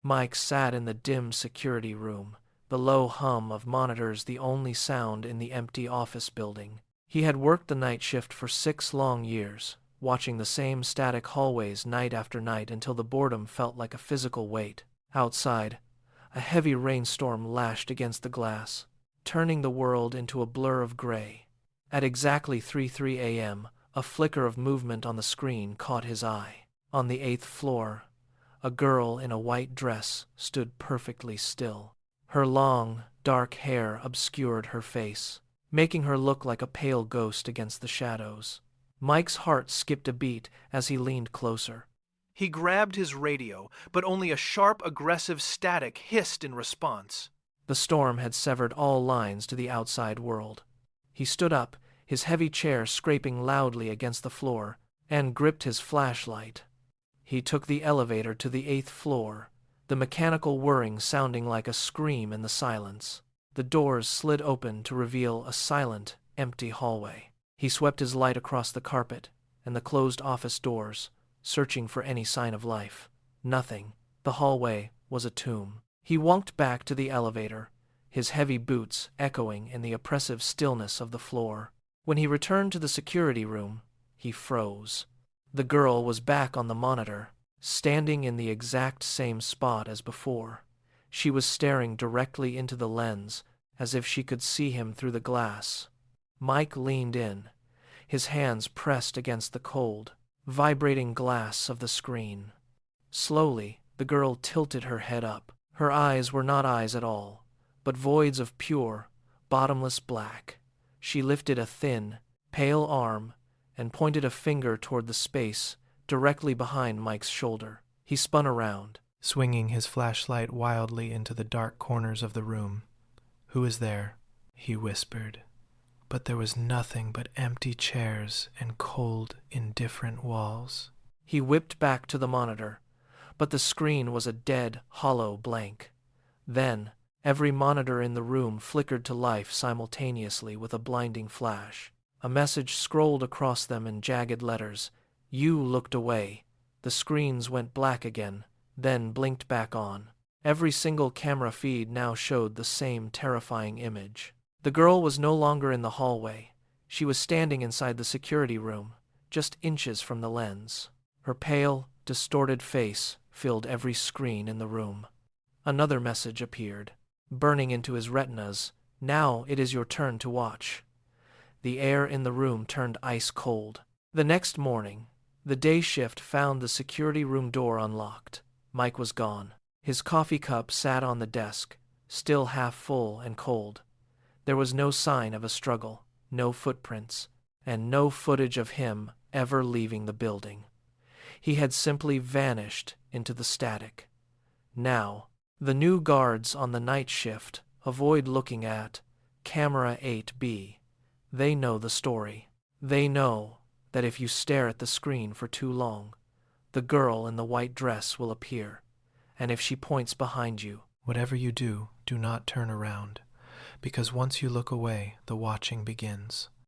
Mike sat in the dim security room, the low hum of monitors the only sound in the empty office building. He had worked the night shift for 6 long years, watching the same static hallways night after night until the boredom felt like a physical weight. Outside, a heavy rainstorm lashed against the glass, turning the world into a blur of gray. At exactly 3:03 a.m., a flicker of movement on the screen caught his eye. On the 8th floor, a girl in a white dress stood perfectly still. Her long, dark hair obscured her face, making her look like a pale ghost against the shadows. Mike's heart skipped a beat as he leaned closer. He grabbed his radio, but only a sharp, aggressive static hissed in response. The storm had severed all lines to the outside world. He stood up, his heavy chair scraping loudly against the floor, and gripped his flashlight. He took the elevator to the 8th floor, the mechanical whirring sounding like a scream in the silence. The doors slid open to reveal a silent, empty hallway. He swept his light across the carpet and the closed office doors, searching for any sign of life. Nothing. The hallway was a tomb. He walked back to the elevator, his heavy boots echoing in the oppressive stillness of the floor. When he returned to the security room, he froze. The girl was back on the monitor, standing in the exact same spot as before. She was staring directly into the lens, as if she could see him through the glass. Mike leaned in, his hands pressed against the cold, vibrating glass of the screen. Slowly, the girl tilted her head up. Her eyes were not eyes at all, but voids of pure, bottomless black. She lifted a thin, pale arm and pointed a finger toward the space directly behind Mike's shoulder. He spun around, swinging his flashlight wildly into the dark corners of the room. "Who is there?" he whispered. But there was nothing but empty chairs and cold, indifferent walls. He whipped back to the monitor, but the screen was a dead, hollow blank. Then, every monitor in the room flickered to life simultaneously with a blinding flash. A message scrolled across them in jagged letters. You looked away. The screens went black again, then blinked back on. Every single camera feed now showed the same terrifying image. The girl was no longer in the hallway. She was standing inside the security room, just inches from the lens. Her pale, distorted face filled every screen in the room. Another message appeared, burning into his retinas. Now it is your turn to watch. The air in the room turned ice cold. The next morning, the day shift found the security room door unlocked. Mike was gone. His coffee cup sat on the desk, still half full and cold. There was no sign of a struggle, no footprints, and no footage of him ever leaving the building. He had simply vanished into the static. Now, the new guards on the night shift avoid looking at Camera 8B. They know the story. They know that if you stare at the screen for too long, the girl in the white dress will appear, and if she points behind you, whatever you do, do not turn around, because once you look away, the watching begins.